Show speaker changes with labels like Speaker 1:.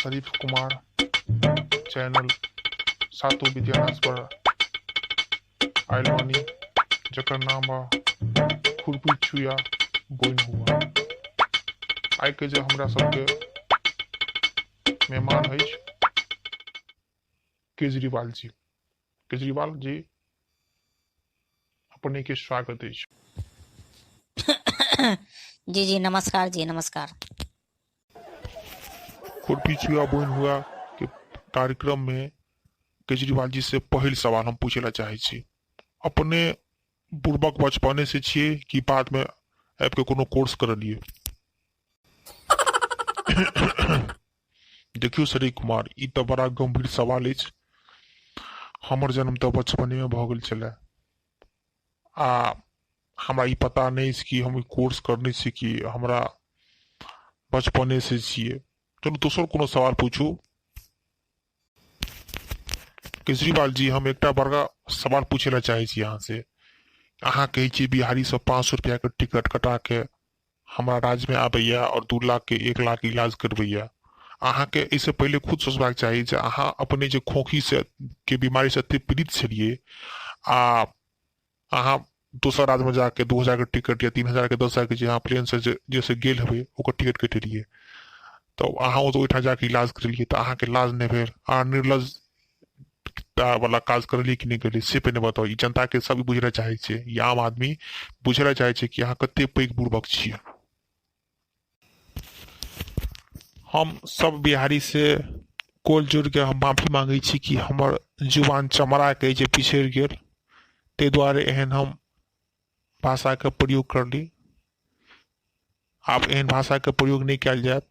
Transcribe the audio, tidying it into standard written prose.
Speaker 1: शरीफ Kumar channel सातु विद्यानाथ पर आयल बानी जकर नाम बा खुरपी छुया बोइन हुआ। आई के जो हमरा सबके मेहमान है केजरीवाल जी। केजरीवाल जी अपने के स्वागत है।
Speaker 2: जी जी नमस्कार जी नमस्कार।
Speaker 1: खुरपी छुया बोइन हुआ के कार्यक्रम में केजरीवाल जी से पहल सवाल हम पूछेला चाहे छी। अपने बुड़बक बचपने से छिए कि बाद में आपके कोनो कोर्स करलिए? देखियो शरीफ कुमार, ई तो बड़ा गंभीर सवाल अछि। हमर जन्म तो बचपने में भ गेल छले आ हमरा ई पता नहीं अछि कि हम कोर्स करने छी कि हमरा बचपने से छिए। चलो दोसर कोनो सवाल पूछू। केजरीवाल जी, हम एकटा बड़का सवाल पूछेला चाहे छी अहाँ से। अहाँ कहे छी बिहारी से 500 रुपया के टिकट कटा के हमारा राज्य में आबैया और 2 लाख के 1 लाख इलाज करबैया। अहाँ के इससे पहले खुद सोचबाक चाही जे अहाँ अपने जे खोखी से के बीमारी से अति पीड़ित छलिए आ अहाँ दोसर राज्य में जाके 2000 के टिकट या 3000 के 10,000 के जे अहाँ प्लेन से जैसे गेल हबे ओकर टिकट कटेलिए, तो अहाँ ओहिठाम जाके इलाज करेलिए तो अहाँ के इलाज नहीं भेल। अहाँ निर्लज वाला काज करलिए कि नहीं करलिए से पे नहीं बताओ। ई जनता के सब बुझेला चाहे छे, ई आम आदमी बुझेला चाहे छे कि अहाँ कते पैघ बुड़बक छिए। हम सब बिहारी से कोल जोड़ के हम माफी मांगे छी कि हमर जुबान चमड़ा के जे पिछड़ गेल, ते द्वारे एहन हम भाषा के प्रयोग करली। आब एहन भाषा के प्रयोग नहीं कयल जायत।